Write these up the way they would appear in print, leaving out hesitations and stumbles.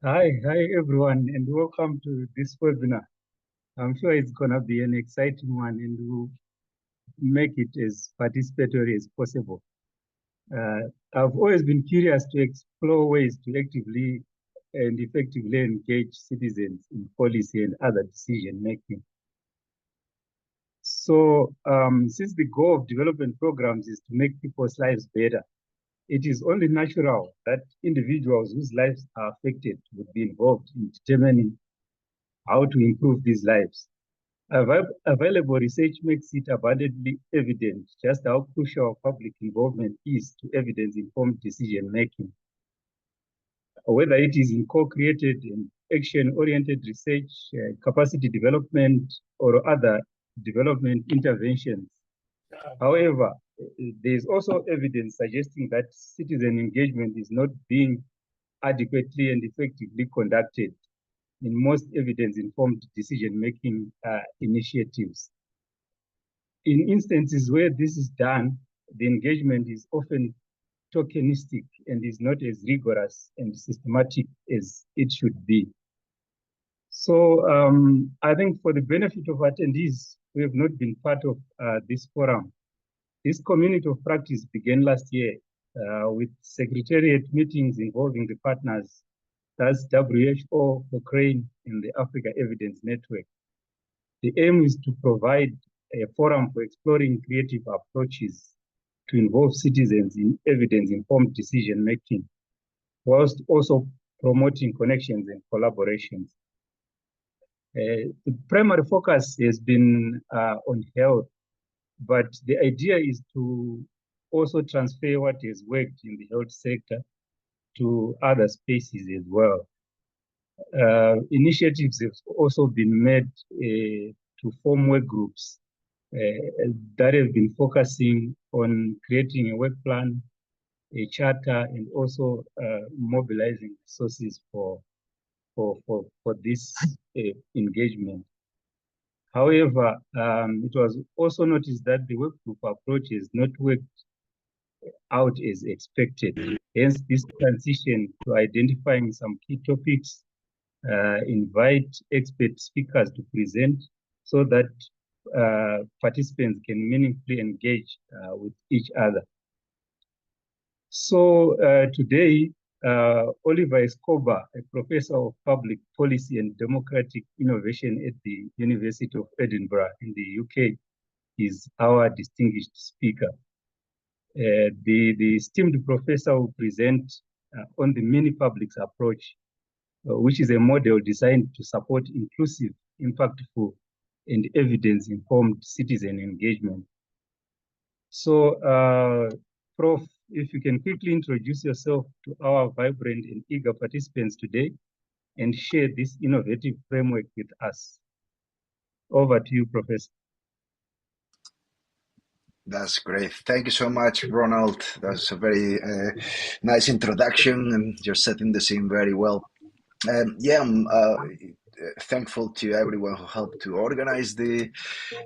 Hi everyone, and welcome to this webinar. I'm sure it's going to be an exciting one, and we'll make it as participatory as possible. I've always been curious to explore ways to actively and effectively engage citizens in policy and other decision making. So, since the goal of development programs is to make people's lives better, it is only natural that individuals whose lives are affected would be involved in determining how to improve these lives. Available research makes it abundantly evident just how crucial public involvement is to evidence-informed decision-making. Whether it is in co-created and action-oriented research, capacity development, or other development interventions. However, there is also evidence suggesting that citizen engagement is not being adequately and effectively conducted in most evidence-informed decision-making initiatives. In instances where this is done, the engagement is often tokenistic and is not as rigorous and systematic as it should be. So I think for the benefit of attendees who have not been part of this forum, this community of practice began last year with secretariat meetings involving the partners, that's WHO, Cochrane, and the Africa Evidence Network. The aim is to provide a forum for exploring creative approaches to involve citizens in evidence-informed decision-making, whilst also promoting connections and collaborations. The primary focus has been on health, but the idea is to also transfer what has worked in the health sector to other spaces as well. Initiatives have also been made to form work groups that have been focusing on creating a work plan, a charter, and also mobilizing resources for this engagement. However, it was also noticed that the work group approach has not worked out as expected. Hence, this transition to identifying some key topics, invite expert speakers to present so that participants can meaningfully engage with each other. So today, Oliver Escobar, a professor of public policy and democratic innovation at the University of Edinburgh in the UK, is our distinguished speaker. The esteemed professor will present on the mini-publics approach, which is a model designed to support inclusive, impactful, and evidence-informed citizen engagement. So, Prof, if you can quickly introduce yourself to our vibrant and eager participants today and share this innovative framework with us. Over to you, Professor. That's great. Thank you so much, Ronald. That's a very nice introduction, and you're setting the scene very well. Yeah, I'm thankful to everyone who helped to organize the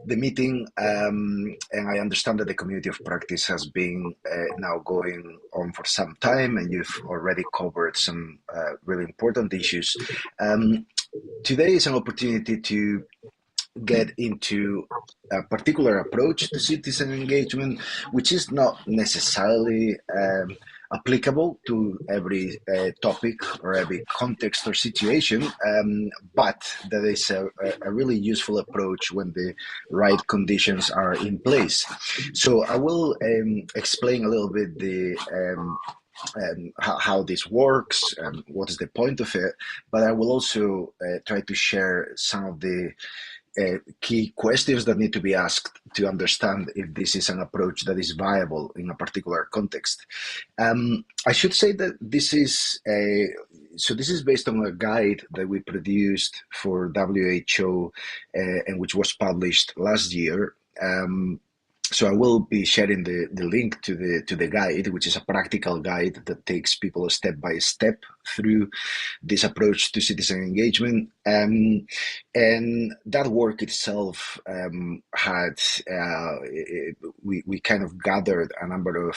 meeting, and I understand that the community of practice has been now going on for some time, and you've already covered some really important issues. Today is an opportunity to get into a particular approach to citizen engagement, which is not necessarily applicable to every topic or every context or situation, but that is a really useful approach when the right conditions are in place. So I will explain a little bit the how this works and what is the point of it, but I will also try to share some of the key questions that need to be asked to understand if this is an approach that is viable in a particular context. I should say that this is based on a guide that we produced for WHO and which was published last year. So I will be sharing the link to the guide, which is a practical guide that takes people step by step through this approach to citizen engagement. And that work itself had, we kind of gathered a number of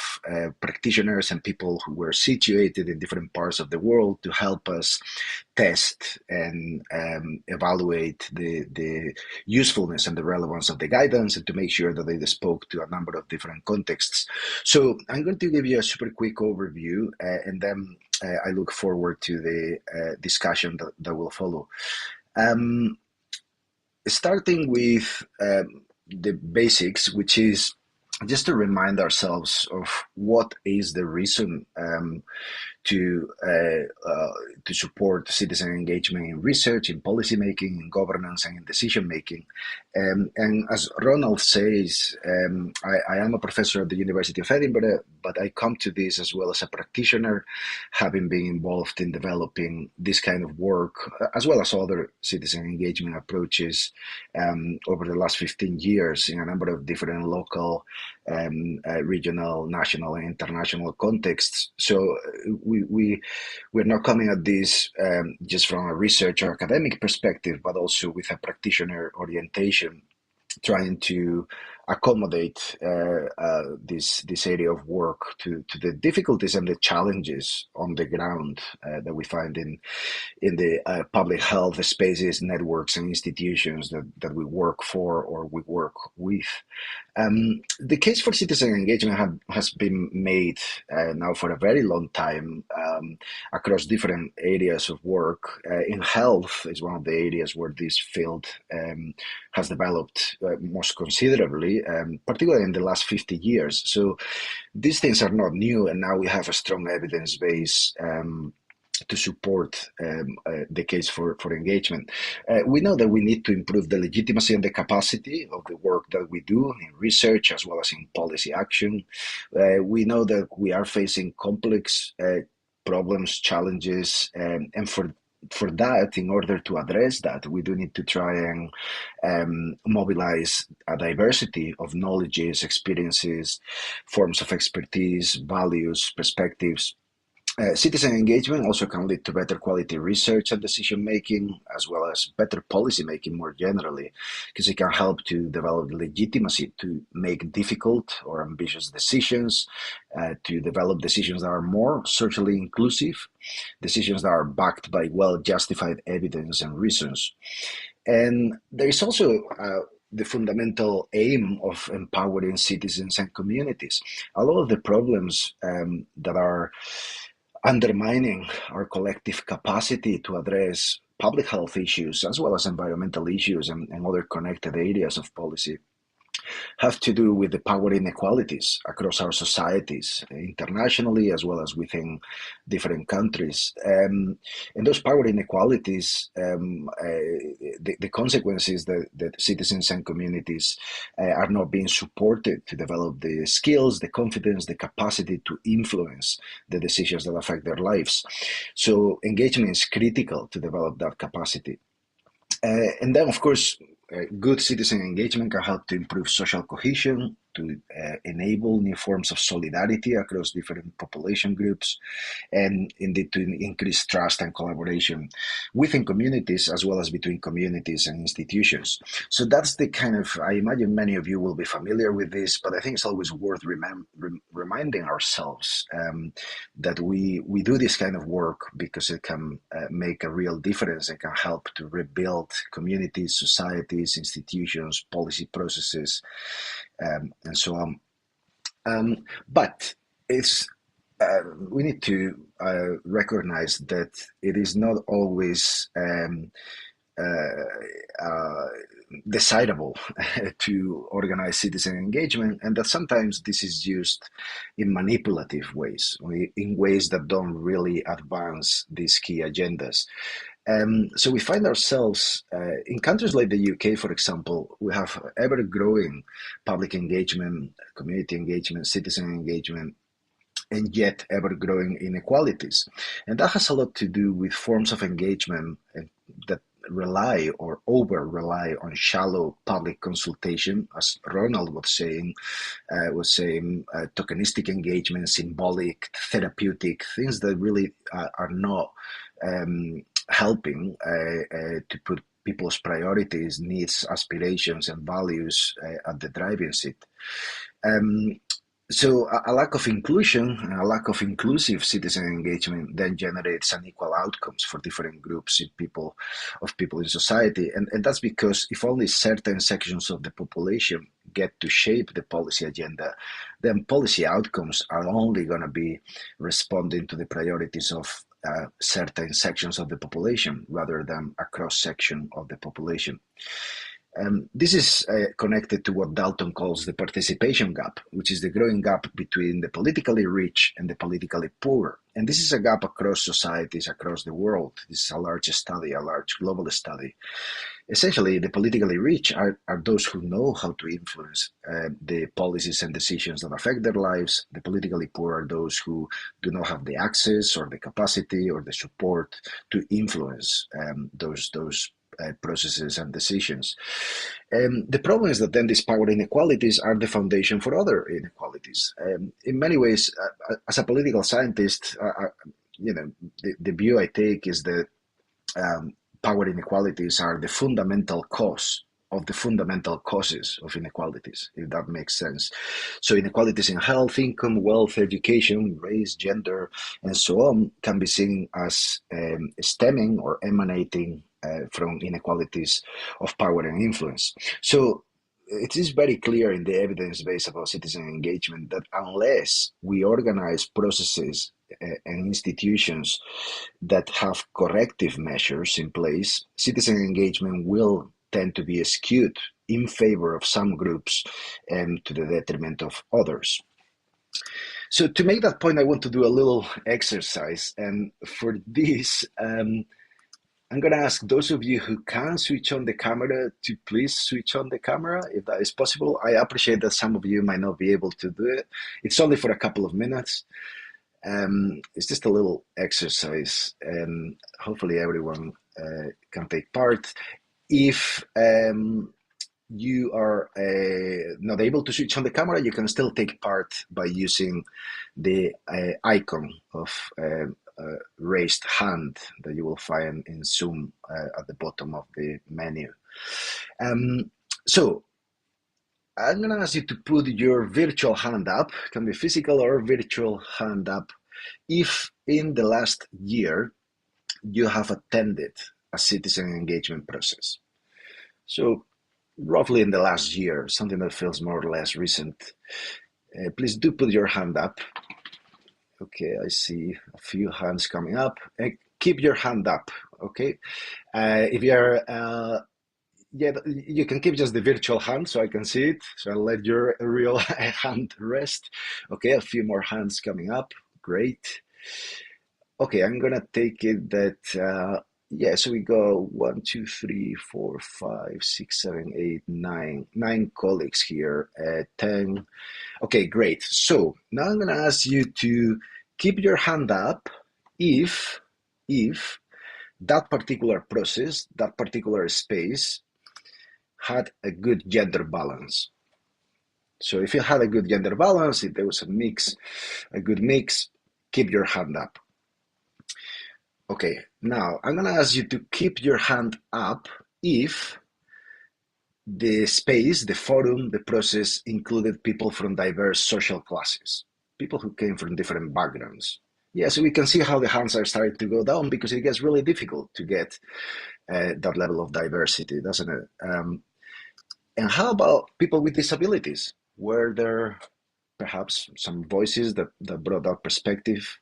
practitioners and people who were situated in different parts of the world to help us test and evaluate the usefulness and the relevance of the guidance, and to make sure that they spoke to a number of different contexts. So I'm going to give you a super quick overview, and then I look forward to the discussion that will follow. Starting with the basics, which is just to remind ourselves of what is the reason to support citizen engagement in research, in policy making, in governance, and in decision making. And as Ronald says, I am a professor at the University of Edinburgh, but I come to this as well as a practitioner, having been involved in developing this kind of work, as well as other citizen engagement approaches over the last 15 years in a number of different local, regional, national, and international contexts. So we're not coming at this just from a research or academic perspective, but also with a practitioner orientation, trying to accommodate this area of work to the difficulties and the challenges on the ground that we find in the public health spaces, networks, and institutions that we work for or we work with. The case for citizen engagement has been made now for a very long time across different areas of work. In health is one of the areas where this field has developed most considerably, particularly in the last 50 years. So these things are not new, and now we have a strong evidence base to support the case for engagement. We know that we need to improve the legitimacy and the capacity of the work that we do in research as well as in policy action. We know that we are facing complex problems, challenges, and for that, in order to address that, we do need to try and mobilize a diversity of knowledges, experiences, forms of expertise, values, perspectives. Citizen engagement also can lead to better quality research and decision making, as well as better policy making more generally, because it can help to develop legitimacy to make difficult or ambitious decisions, to develop decisions that are more socially inclusive, decisions that are backed by well justified evidence and reasons. And there is also the fundamental aim of empowering citizens and communities. A lot of the problems that are undermining our collective capacity to address public health issues as well as environmental issues and other connected areas of policy have to do with the power inequalities across our societies, internationally as well as within different countries. And those power inequalities, the consequences that citizens and communities are not being supported to develop the skills, the confidence, the capacity to influence the decisions that affect their lives. So engagement is critical to develop that capacity. And then, of course, good citizen engagement can help to improve social cohesion, to enable new forms of solidarity across different population groups, and indeed to increase trust and collaboration within communities as well as between communities and institutions. So that's the kind of, I imagine many of you will be familiar with this, but I think it's always worth reminding ourselves that we do this kind of work because it can make a real difference. It can help to rebuild communities, societies, institutions, policy processes, and so on. But it's we need to recognize that it is not always desirable to organize citizen engagement, and that sometimes this is used in manipulative ways, in ways that don't really advance these key agendas. So we find ourselves in countries like the UK, for example, we have ever-growing public engagement, community engagement, citizen engagement, and yet ever-growing inequalities. And that has a lot to do with forms of engagement that rely or over rely on shallow public consultation, as Ronald was saying, tokenistic engagement, symbolic, therapeutic, things that really are not helping to put people's priorities, needs, aspirations, and values at the driving seat. So a lack of inclusion and a lack of inclusive citizen engagement then generates unequal outcomes for different groups of people in society. And that's because if only certain sections of the population get to shape the policy agenda, then policy outcomes are only going to be responding to the priorities of certain sections of the population rather than a cross-section of the population. This is connected to what Dalton calls the participation gap, which is the growing gap between the politically rich and the politically poor. And this is a gap across societies across the world. This is a large study, a large global study. Essentially, the politically rich are those who know how to influence the policies and decisions that affect their lives. The politically poor are those who do not have the access or the capacity or the support to influence those processes and decisions. The problem is that then these power inequalities are the foundation for other inequalities. In many ways, as a political scientist, the view I take is that power inequalities are the fundamental cause of the fundamental causes of inequalities, if that makes sense. So inequalities in health, income, wealth, education, race, gender, and so on can be seen as stemming or emanating from inequalities of power and influence. So it is very clear in the evidence base about citizen engagement that unless we organize processes and institutions that have corrective measures in place, citizen engagement will tend to be skewed in favor of some groups and to the detriment of others. So to make that point, I want to do a little exercise. And for this, I'm going to ask those of you who can switch on the camera to please switch on the camera, if that is possible. I appreciate that some of you might not be able to do it. It's only for a couple of minutes. It's just a little exercise, and hopefully everyone can take part. If you are not able to switch on the camera, you can still take part by using the icon of raised hand that you will find in Zoom at the bottom of the menu. So I'm going to ask you to put your virtual hand up, it can be physical or virtual hand up, if in the last year you have attended a citizen engagement process. So roughly in the last year, something that feels more or less recent. Please do put your hand up. Okay, I see a few hands coming up. Keep your hand up, okay? If you're, you can keep just the virtual hand so I can see it. So I'll let your real hand rest. Okay, a few more hands coming up. Great. Okay, I'm gonna take it that, yeah, so we go 1, 2, 3, 4, 5, 6, 7, 8, 9. 9 colleagues here, 10. Okay, great. So now I'm going to ask you to keep your hand up if that particular process, that particular space had a good gender balance. So if you had a good gender balance, if there was a good mix, keep your hand up. Okay, now I'm going to ask you to keep your hand up if the space, the forum, the process included people from diverse social classes, people who came from different backgrounds. Yeah, so we can see how the hands are starting to go down because it gets really difficult to get that level of diversity, doesn't it? And how about people with disabilities? Were there perhaps some voices that brought that perspective?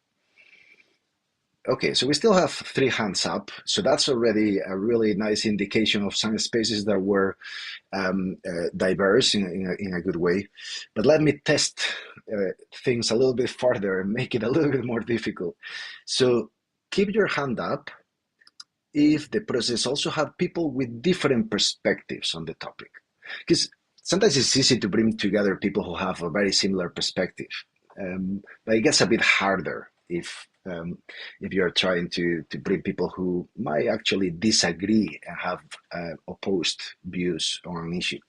Okay, so we still have 3 hands up. So that's already a really nice indication of some spaces that were diverse in a good way. But let me test things a little bit further and make it a little bit more difficult. So keep your hand up if the process also had people with different perspectives on the topic. Because sometimes it's easy to bring together people who have a very similar perspective. But it gets a bit harder if if you're trying to bring people who might actually disagree and have opposed views on an issue.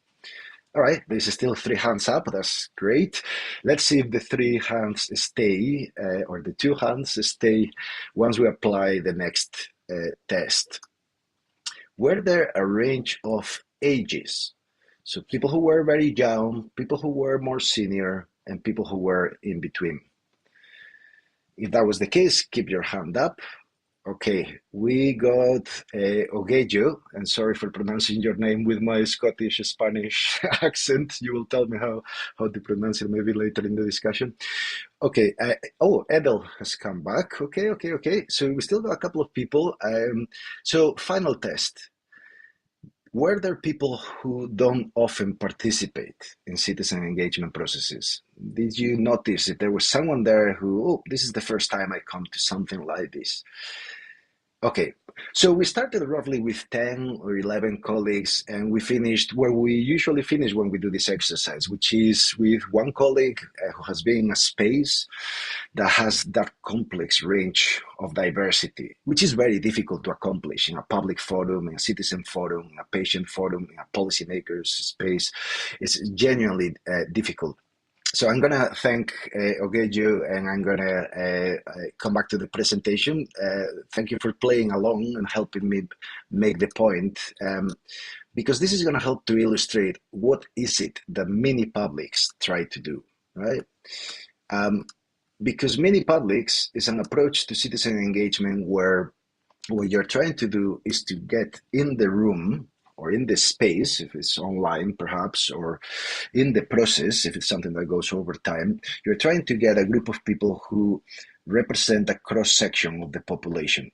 All right, there's still 3 hands up. That's great. Let's see if the 3 hands stay, or the 2 hands stay once we apply the next test. Were there a range of ages? So people who were very young, people who were more senior, and people who were in between. If that was the case, keep your hand up. Okay, we got Ogejo, and sorry for pronouncing your name with my Scottish Spanish accent. You will tell me how to pronounce it maybe later in the discussion. Okay, oh, Edel has come back. Okay. So we still got a couple of people. So final test. Were there people who don't often participate in citizen engagement processes? Did you notice that there was someone there who, oh, this is the first time I come to something like this? Okay, so we started roughly with 10 or 11 colleagues, and we finished where we usually finish when we do this exercise, which is with one colleague who has been in a space that has that complex range of diversity, which is very difficult to accomplish in a public forum, in a citizen forum, in a patient forum, in a policymaker's space. It's genuinely difficult. So I'm going to thank Ogejo, and I'm going to come back to the presentation. Thank you for playing along and helping me make the point, because this is going to help to illustrate what is it that mini publics try to do, right? Because mini publics is an approach to citizen engagement where what you're trying to do is to get in the room or in the space, if it's online perhaps, or in the process, if it's something that goes over time, you're trying to get a group of people who represent a cross-section of the population.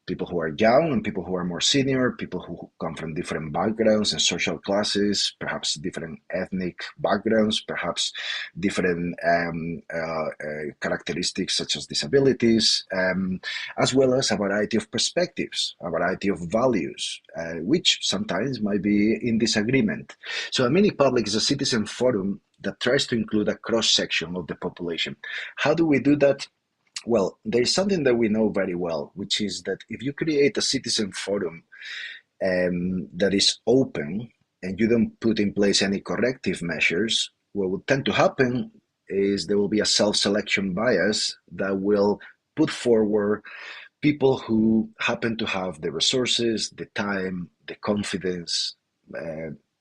People who are young and people who are more senior, people who come from different backgrounds and social classes, perhaps different ethnic backgrounds, perhaps different characteristics such as disabilities, as well as a variety of perspectives, a variety of values, which sometimes might be in disagreement. So a mini public is a citizen forum that tries to include a cross-section of the population. How do we do that? Well, there's something that we know very well, which is that if you create a citizen forum that is open and you don't put in place any corrective measures, what will tend to happen is there will be a self-selection bias that will put forward people who happen to have the resources, the time, the confidence,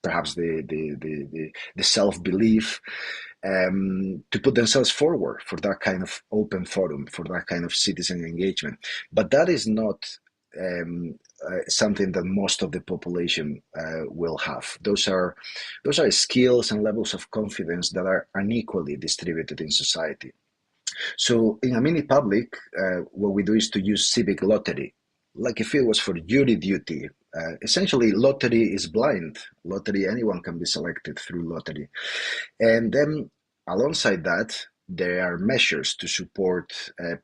perhaps the self-belief, to put themselves forward for that kind of open forum, for that kind of citizen engagement. But that is not something that most of the population will have. Those are skills and levels of confidence that are unequally distributed in society. So in a mini public, what we do is to use civic lottery, like if it was for jury duty. Essentially, lottery is blind. Lottery, anyone can be selected through lottery. And then alongside that, there are measures to support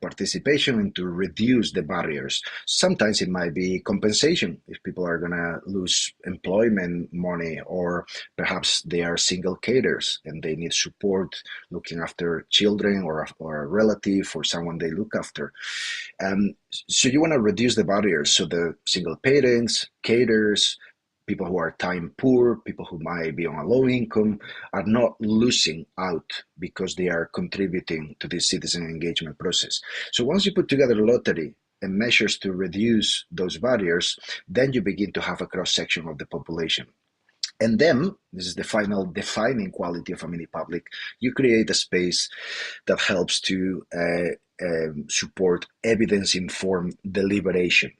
participation and to reduce the barriers. Sometimes it might be compensation if people are going to lose employment money, or perhaps they are single cadres and they need support looking after children or a relative or someone they look after. So you want to reduce the barriers so the single parents, cadres, people who are time poor, people who might be on a low income are not losing out because they are contributing to this citizen engagement process. So once you put together a lottery and measures to reduce those barriers, then you begin to have a cross-section of the population. And then, this is the final defining quality of a mini public, you create a space that helps to support evidence-informed deliberation,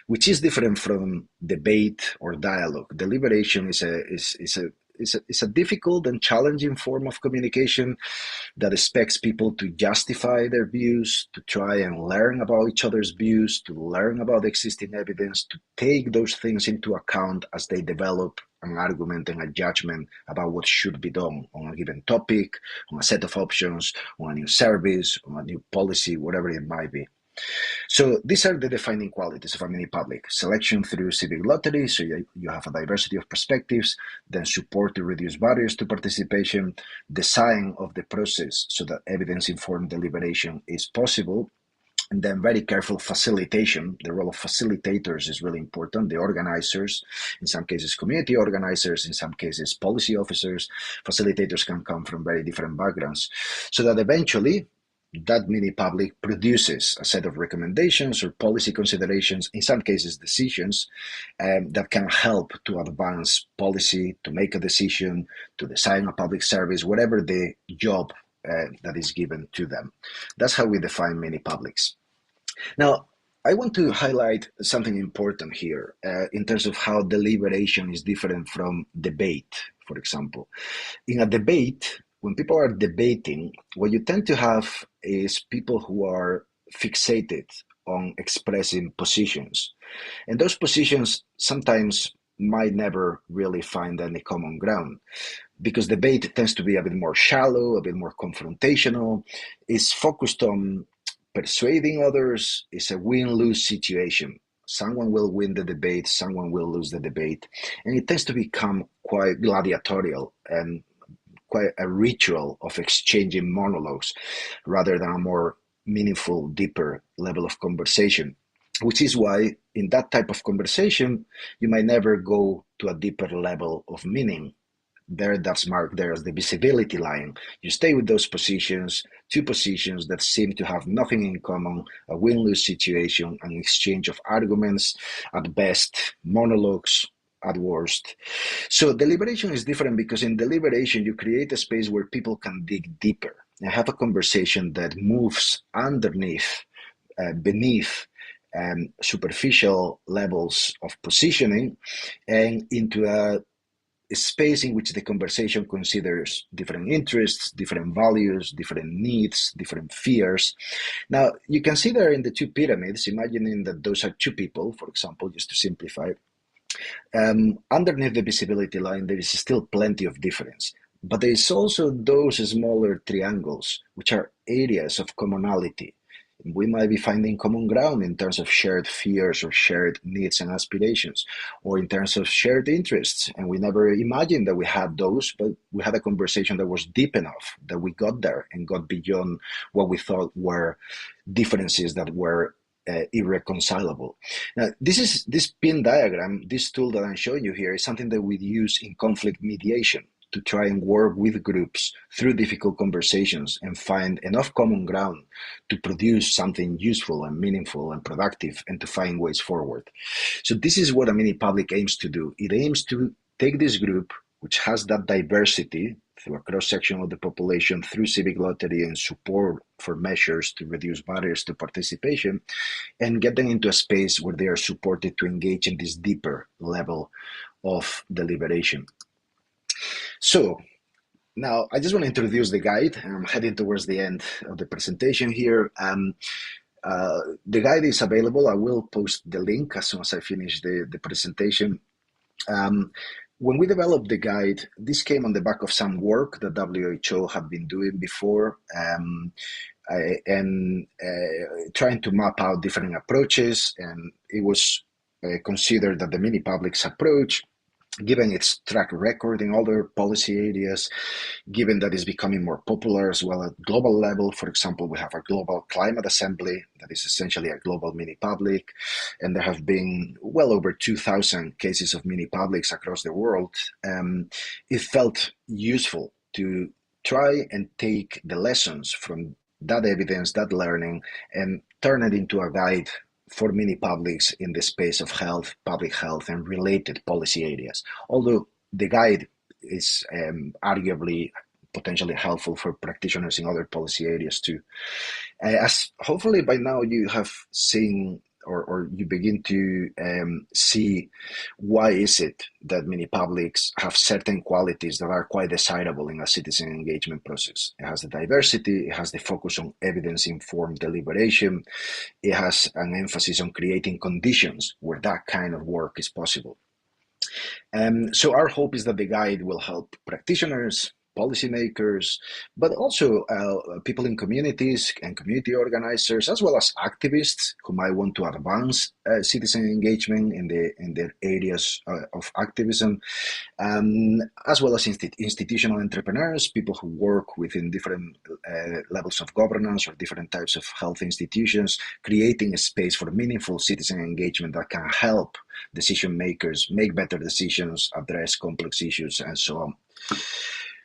which is different from debate or dialogue. Deliberation is a difficult and challenging form of communication that expects people to justify their views, to try and learn about each other's views, to learn about existing evidence, to take those things into account as they develop an argument and a judgment about what should be done on a given topic, on a set of options, on a new service, on a new policy, whatever it might be. So these are the defining qualities of a mini public: selection through civic lottery, so you have a diversity of perspectives, then support to reduce barriers to participation, design of the process so that evidence-informed deliberation is possible, And then very careful facilitation. The role of facilitators is really important. The organizers, in some cases community organizers, in some cases policy officers. Facilitators can come from very different backgrounds, so that eventually that mini public produces a set of recommendations or policy considerations, in some cases decisions, that can help to advance policy, to make a decision, to design a public service, whatever the job that is given to them. That's how we define mini publics. Now, I want to highlight something important here in terms of how deliberation is different from debate, for example. In a debate, when people are debating, what you tend to have is people who are fixated on expressing positions. And those positions sometimes might never really find any common ground, because debate tends to be a bit more shallow, a bit more confrontational, is focused on persuading others. Is a win-lose situation. Someone will win the debate, someone will lose the debate, and it tends to become quite gladiatorial and quite a ritual of exchanging monologues rather than a more meaningful, deeper level of conversation. Which is why in that type of conversation, you might never go to a deeper level of meaning. That's marked there as the visibility line. You stay with those positions, two positions that seem to have nothing in common, a win-lose situation, an exchange of arguments, at best, monologues, at worst. So deliberation is different because in deliberation, you create a space where people can dig deeper and have a conversation that moves underneath, beneath, superficial levels of positioning and into a space in which the conversation considers different interests, different values, different needs, different fears. Now, you can see there in the two pyramids, imagining that those are two people, for example, just to simplify. Underneath the visibility line, there is still plenty of difference. But there is also those smaller triangles, which are areas of commonality. We might be finding common ground in terms of shared fears or shared needs and aspirations, or in terms of shared interests. And we never imagined that we had those, but we had a conversation that was deep enough that we got there and got beyond what we thought were differences that were irreconcilable. Now, this pin diagram, this tool that I'm showing you here, is something that we use in conflict mediation to try and work with groups through difficult conversations and find enough common ground to produce something useful and meaningful and productive and to find ways forward. So this is what a mini public aims to do. It aims to take this group, which has that diversity through a cross-section of the population, through civic lottery and support for measures to reduce barriers to participation, and get them into a space where they are supported to engage in this deeper level of deliberation. So now I just want to introduce the guide. I'm heading towards the end of the presentation here. The guide is available. I will post the link as soon as I finish the presentation. When we developed the guide, this came on the back of some work that WHO had been doing before, and trying to map out different approaches. And it was considered that the mini publics approach, given its track record in other policy areas, given that it's becoming more popular as well at global level. For example, we have a global climate assembly that is essentially a global mini public, and there have been well over 2,000 cases of mini publics across the world. It felt useful to try and take the lessons from that evidence, that learning, and turn it into a guide for mini publics in the space of health, public health, and related policy areas. Although the guide is arguably potentially helpful for practitioners in other policy areas too. As hopefully by now you have seen or you begin to see why is it that mini publics have certain qualities that are quite desirable in a citizen engagement process. It has the diversity, it has the focus on evidence-informed deliberation, it has an emphasis on creating conditions where that kind of work is possible. So our hope is that the guide will help practitioners, policymakers, but also people in communities and community organizers, as well as activists who might want to advance citizen engagement in the areas of activism, as well as institutional entrepreneurs, people who work within different levels of governance or different types of health institutions, creating a space for meaningful citizen engagement that can help decision makers make better decisions, address complex issues, and so on.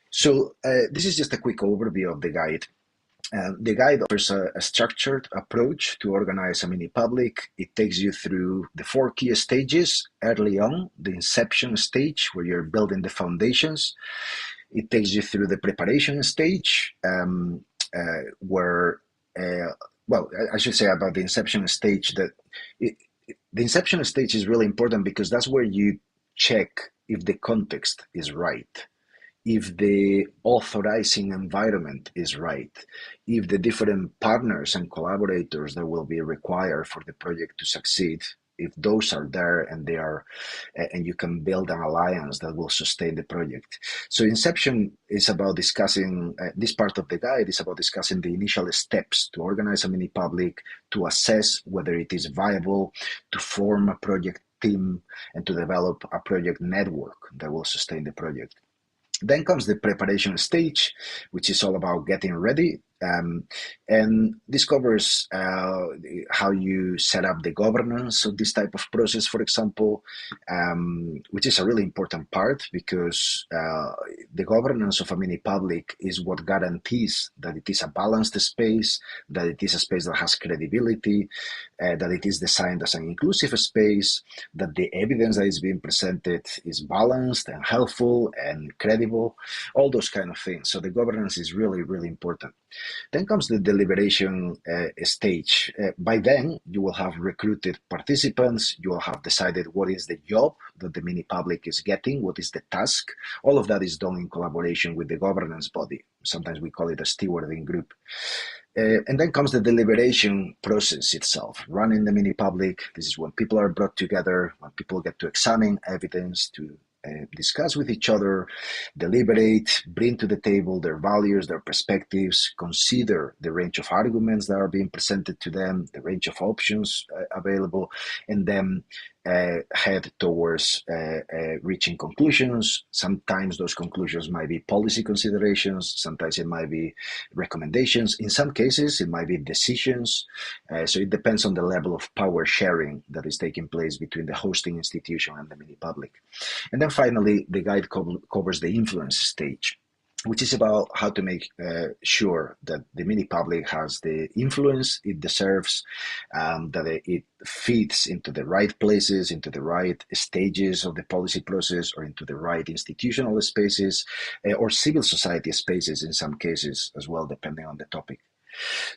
So this is just a quick overview of the guide. The guide offers a structured approach to organize a mini-public. It takes you through the 4 key stages early on, the inception stage, where you're building the foundations. It takes you through the preparation stage, where, well, I should say about the inception stage that the inception stage is really important because that's where you check if the context is right, if the authorizing environment is right, if the different partners and collaborators that will be required for the project to succeed, if those are there and they are, and you can build an alliance that will sustain the project. So Inception is about discussing, this part of the guide is about discussing the initial steps to organize a mini public, to assess whether it is viable, to form a project team, and to develop a project network that will sustain the project. Then comes the preparation stage, which is all about getting ready. And this covers how you set up the governance of this type of process, for example, which is a really important part because the governance of a mini public is what guarantees that it is a balanced space, that it is a space that has credibility, that it is designed as an inclusive space, that the evidence that is being presented is balanced and helpful and credible, all those kind of things. So the governance is really, really important. Then comes the deliberation stage. By then, you will have recruited participants, you will have decided what is the job that the mini public is getting, what is the task. All of that is done in collaboration with the governance body. Sometimes we call it a stewarding group. And then comes the deliberation process itself, running the mini public. This is when people are brought together, when people get to examine evidence, to discuss with each other, deliberate, bring to the table their values, their perspectives, consider the range of arguments that are being presented to them, the range of options available, and then head towards reaching conclusions. Sometimes those conclusions might be policy considerations, sometimes it might be recommendations, in some cases it might be decisions. So it depends on the level of power sharing that is taking place between the hosting institution and the mini public. And then finally, the guide covers the influence stage, which is about how to make sure that the mini public has the influence it deserves, that it fits into the right places, into the right stages of the policy process, or into the right institutional spaces, or civil society spaces in some cases as well, depending on the topic.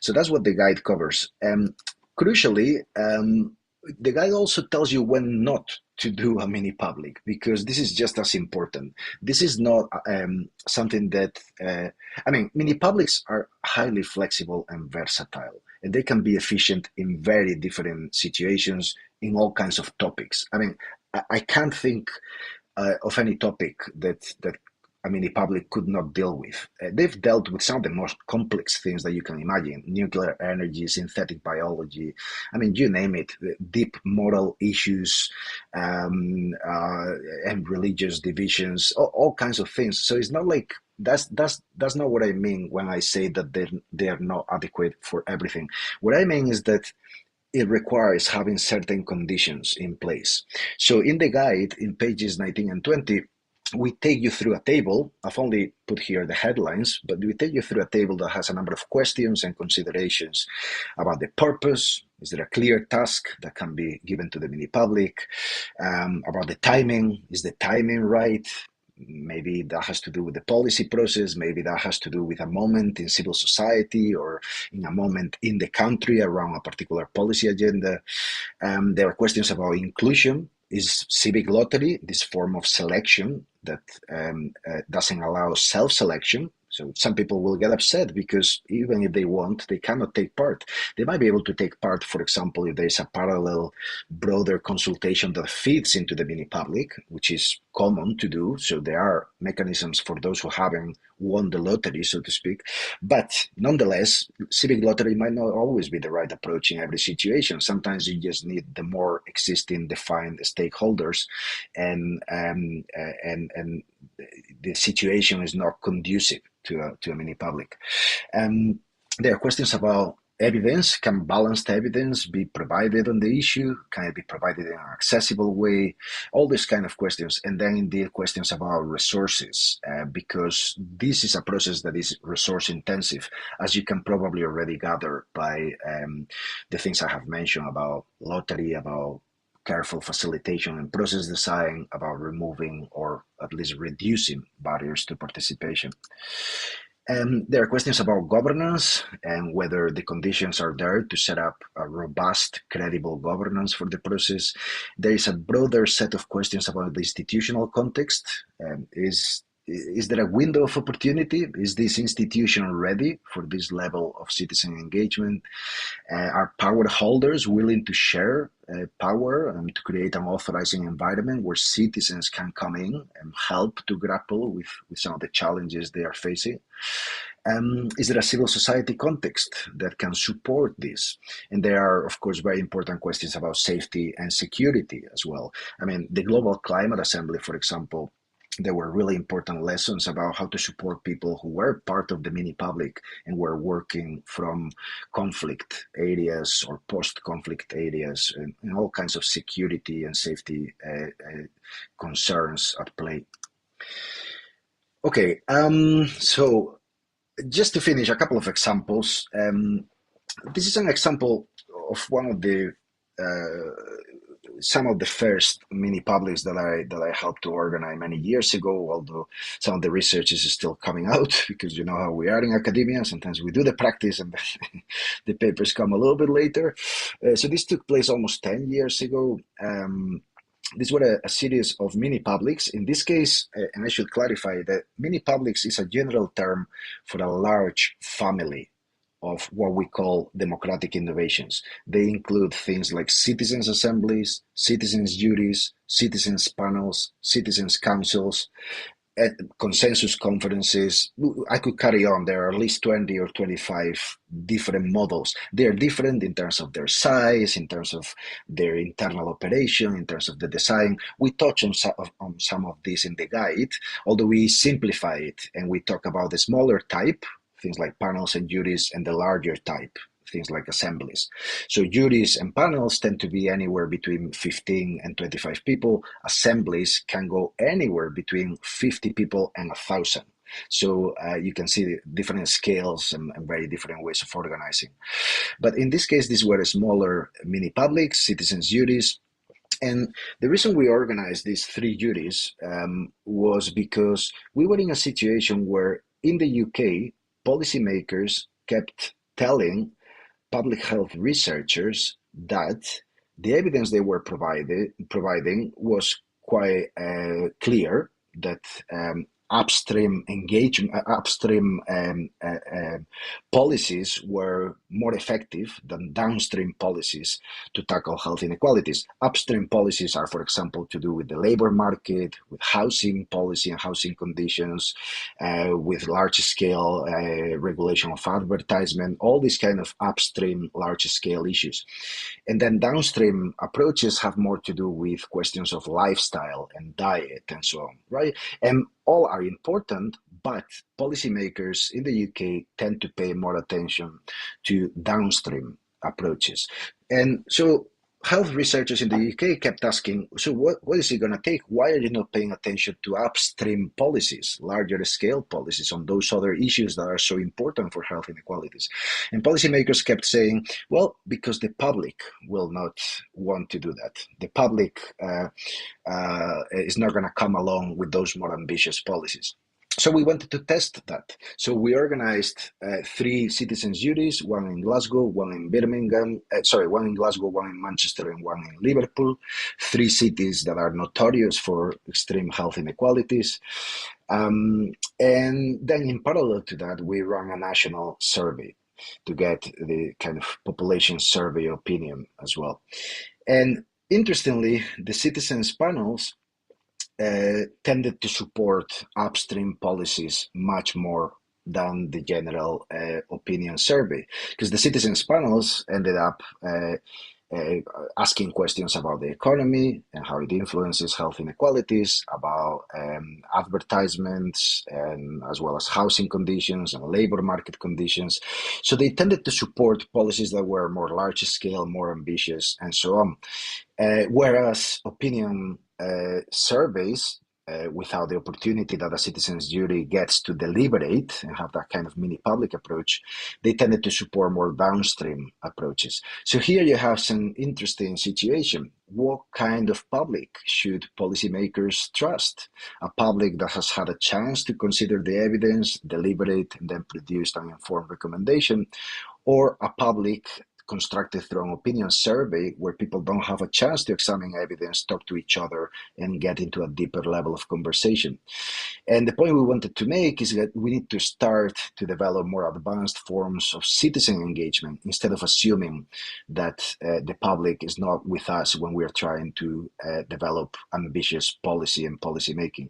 So that's what the guide covers. Crucially, the guide also tells you when not to do a mini public, because this is just as important. This is not something that, mini publics are highly flexible and versatile, and they can be efficient in very different situations in all kinds of topics. I can't think of any topic that a mini public could not deal with. They've dealt with some of the most complex things that you can imagine: nuclear energy, synthetic biology, you name it, deep moral issues, and religious divisions, all kinds of things. So it's not like that's not what I mean when I say that they are not adequate for everything. What I mean is that it requires having certain conditions in place. So in the guide, in pages 19 and 20, we take you through a table. I've only put here the headlines, but we take you through a table that has a number of questions and considerations about the purpose. Is there a clear task that can be given to the mini public? About the timing. Is the timing right? Maybe that has to do with the policy process. Maybe that has to do with a moment in civil society or in a moment in the country around a particular policy agenda. There are questions about inclusion. Is civic lottery this form of selection that doesn't allow self-selection? So some people will get upset because even if they want, they cannot take part. They might be able to take part, for example, if there's a parallel broader consultation that feeds into the mini public, which is common to do. So there are mechanisms for those who haven't won the lottery, so to speak. But nonetheless, civic lottery might not always be the right approach in every situation. Sometimes you just need the more existing defined stakeholders, and the situation is not conducive to a mini public. There are questions about evidence. Can balanced evidence be provided on the issue? Can it be provided in an accessible way? All these kind of questions. And then indeed questions about resources, because this is a process that is resource intensive, as you can probably already gather by the things I have mentioned about lottery, about careful facilitation and process design, about removing or at least reducing barriers to participation. There are questions about governance and whether the conditions are there to set up a robust, credible governance for the process. There is a broader set of questions about the institutional context. Is there a window of opportunity? Is this institution ready for this level of citizen engagement? Are power holders willing to share power and to create an authorizing environment where citizens can come in and help to grapple with some of the challenges they are facing? Is there a civil society context that can support this? And there are, of course, very important questions about safety and security as well. I mean, the Global Climate Assembly, for example, there were really important lessons about how to support people who were part of the mini public and were working from conflict areas or post-conflict areas, and all kinds of security and safety concerns at play. Okay, so just to finish, a couple of examples. This is an example of one of the some of the first mini publics that I helped to organize many years ago, although some of the research is still coming out, because you know how we are in academia. Sometimes we do the practice and the papers come a little bit later. So this took place almost 10 years ago. These were a series of mini publics. In this case, and I should clarify that mini publics is a general term for a large family of what we call democratic innovations. They include things like citizens' assemblies, citizens' juries, citizens' panels, citizens' councils, consensus conferences. I could carry on. There are at least 20 or 25 different models. They're different in terms of their size, in terms of their internal operation, in terms of the design. We touch on some of this in the guide, although we simplify it and we talk about the smaller type, things like panels and juries, and the larger type, things like assemblies. So juries and panels tend to be anywhere between 15 and 25 people. Assemblies can go anywhere between 50 people and 1,000. So you can see the different scales and very different ways of organizing. But in this case, these were smaller mini publics, citizens' juries. And the reason we organized these 3 juries was because we were in a situation where in the UK, policymakers kept telling public health researchers that the evidence they were providing was quite clear, that upstream engagement, upstream policies were more effective than downstream policies to tackle health inequalities. Upstream policies are, for example, to do with the labor market, with housing policy and housing conditions, with large-scale regulation of advertisement, all these kind of upstream, large-scale issues. And then downstream approaches have more to do with questions of lifestyle and diet and so on, right? And all are important, but policymakers in the UK tend to pay more attention to downstream approaches. And so health researchers in the UK kept asking, so what is it going to take? Why are you not paying attention to upstream policies, larger scale policies on those other issues that are so important for health inequalities? And policymakers kept saying, well, because the public will not want to do that. The public is not going to come along with those more ambitious policies. So we wanted to test that. So we organized 3 citizens' juries, one in Glasgow, one in Birmingham, one in Glasgow, one in Manchester, and one in Liverpool, 3 cities that are notorious for extreme health inequalities. And then in parallel to that, we ran a national survey to get the kind of population survey opinion as well. And interestingly, the citizens' panels tended to support upstream policies much more than the general opinion survey, because the citizens panels ended up asking questions about the economy and how it influences health inequalities, about advertisements, and as well as housing conditions and labor market conditions. So they tended to support policies that were more large scale, more ambitious, and so on. Whereas opinion surveys, without the opportunity that a citizens' jury gets to deliberate and have that kind of mini public approach, they tended to support more downstream approaches. So here you have some interesting situation. What kind of public should policymakers trust? A public that has had a chance to consider the evidence, deliberate, and then produce an informed recommendation, or a public constructed through an opinion survey where people don't have a chance to examine evidence, talk to each other, and get into a deeper level of conversation. And the point we wanted to make is that we need to start to develop more advanced forms of citizen engagement instead of assuming that the public is not with us when we're trying to develop ambitious policy and policy making.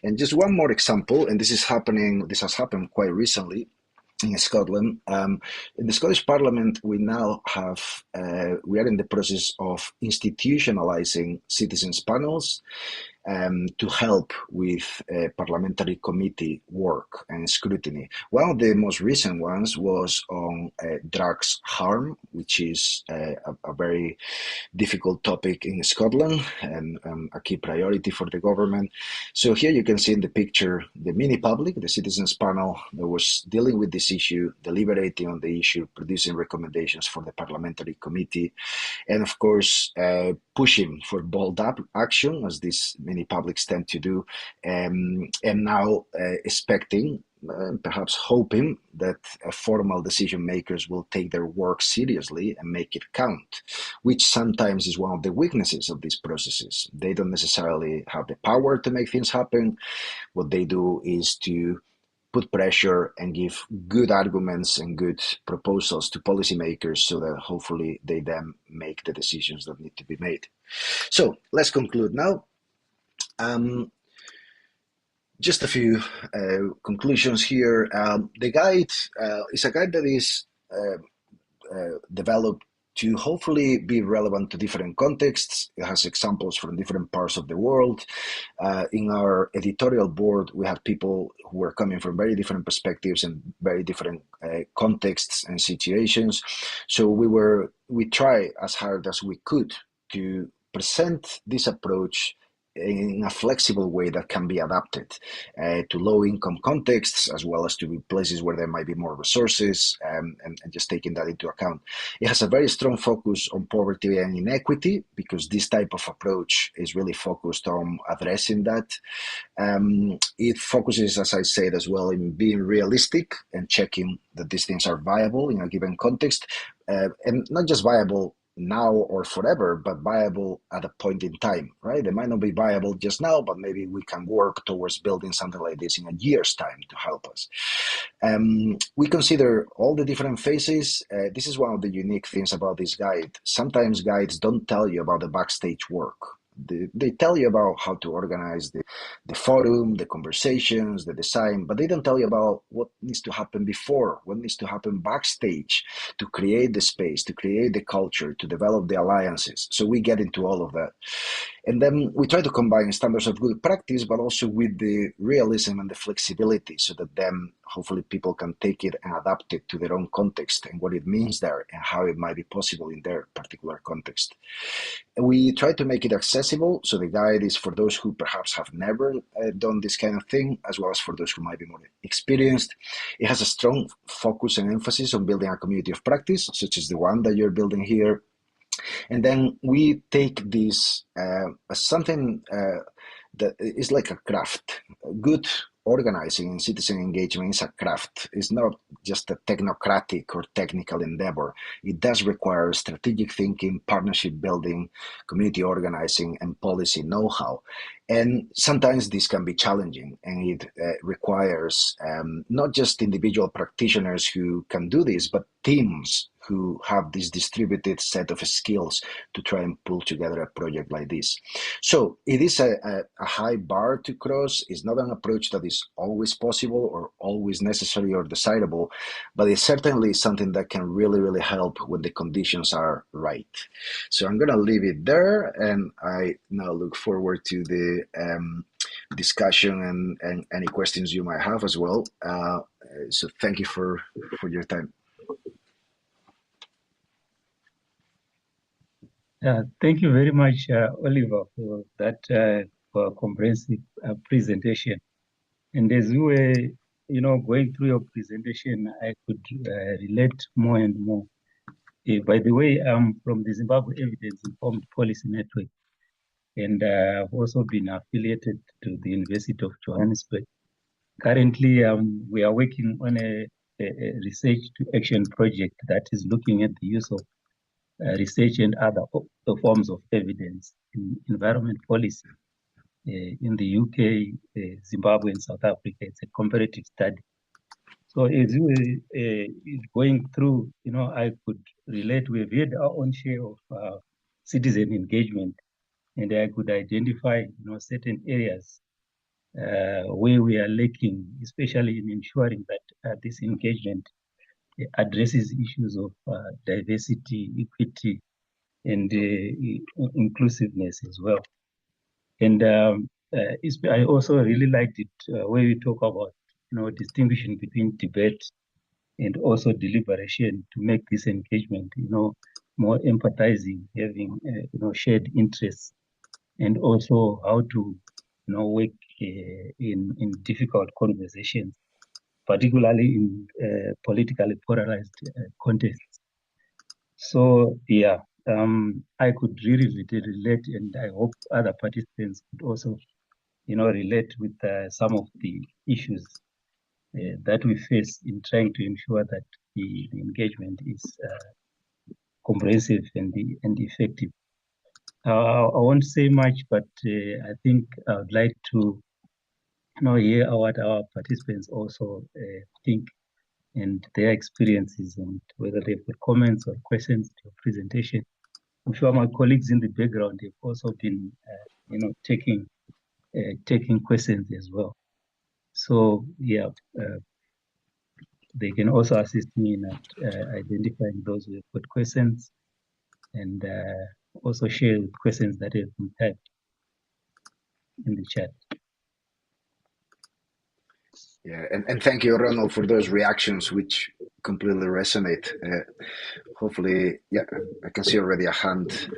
And just one more example, and this has happened quite recently in Scotland. In the Scottish Parliament, we are in the process of institutionalizing citizens' panels to help with parliamentary committee work and scrutiny. One of the most recent ones was on drugs harm, which is a very difficult topic in Scotland and a key priority for the government. So here you can see in the picture the mini public, the citizens panel that was dealing with this issue, deliberating on the issue, producing recommendations for the parliamentary committee, and of course pushing for bold action, as these many publics tend to do, and now expecting, perhaps hoping, that formal decision makers will take their work seriously and make it count, which sometimes is one of the weaknesses of these processes. They don't necessarily have the power to make things happen. What they do is to put pressure and give good arguments and good proposals to policymakers so that hopefully they then make the decisions that need to be made. So let's conclude now. Just a few conclusions here. The guide is a guide that is developed to hopefully be relevant to different contexts. It has examples from different parts of the world. In our editorial board, we have people who were coming from very different perspectives and very different contexts and situations. So we try as hard as we could to present this approach in a flexible way that can be adapted to low-income contexts, as well as to places where there might be more resources, and just taking that into account. It has a very strong focus on poverty and inequity, because this type of approach is really focused on addressing that. It focuses, as I said, as well, in being realistic and checking that these things are viable in a given context, and not just viable now or forever, but viable at a point in time, right? They might not be viable just now, but maybe we can work towards building something like this in a year's time to help us. We consider all the different phases. This is one of the unique things about this guide. Sometimes guides don't tell you about the backstage work. They tell you about how to organize the forum, the conversations, the design, but they don't tell you about what needs to happen before, what needs to happen backstage to create the space, to create the culture, to develop the alliances. So we get into all of that. And then we try to combine standards of good practice, but also with the realism and the flexibility, so that then hopefully people can take it and adapt it to their own context and what it means there and how it might be possible in their particular context. We try to make it accessible, so the guide is for those who perhaps have never done this kind of thing, as well as for those who might be more experienced. It has a strong focus and emphasis on building a community of practice, such as the one that you're building here. And then we take this as something that is like a craft. Good organizing and citizen engagement is a craft. It's not just a technocratic or technical endeavor. It does require strategic thinking, partnership building, community organizing, and policy know-how. And sometimes this can be challenging, and it requires not just individual practitioners who can do this, but teams who have this distributed set of skills to try and pull together a project like this. So it is a high bar to cross. It's not an approach that is always possible or always necessary or desirable, but it's certainly something that can really, really help when the conditions are right. So I'm going to leave it there, and I now look forward to the discussion and any questions you might have as well. So thank you for your time. Thank you very much, Oliver, for that comprehensive presentation. And as you were, going through your presentation, I could relate more and more. By the way, I'm from the Zimbabwe Evidence-Informed Policy Network, and I've also been affiliated to the University of Johannesburg. Currently, we are working on a research to action project that is looking at the use of research and other forms of evidence in environment policy in the UK, Zimbabwe, and South Africa. It's a comparative study. So as you were going through, I could relate. We've had our own share of citizen engagement, and I could identify, certain areas where we are lacking, especially in ensuring that this engagement addresses issues of diversity, equity, and inclusiveness as well. And I also really liked it where we talk about, distinguishing between debate and also deliberation to make this engagement, more empathizing, having, shared interests, and also how to, work in difficult conversations, particularly in politically polarized contexts. So yeah, I could really relate, and I hope other participants could also, relate with some of the issues that we face in trying to ensure that the engagement is comprehensive and effective. I won't say much, but I think I would like to hear what our participants also think and their experiences, and whether they've got comments or questions to your presentation. I'm sure my colleagues in the background have also been, taking questions as well. So yeah, they can also assist me in identifying those who have got questions, and also share questions that have been typed in the chat. Yeah, and thank you, Ronald, for those reactions, which completely resonate. Hopefully, yeah, I can see already a hand.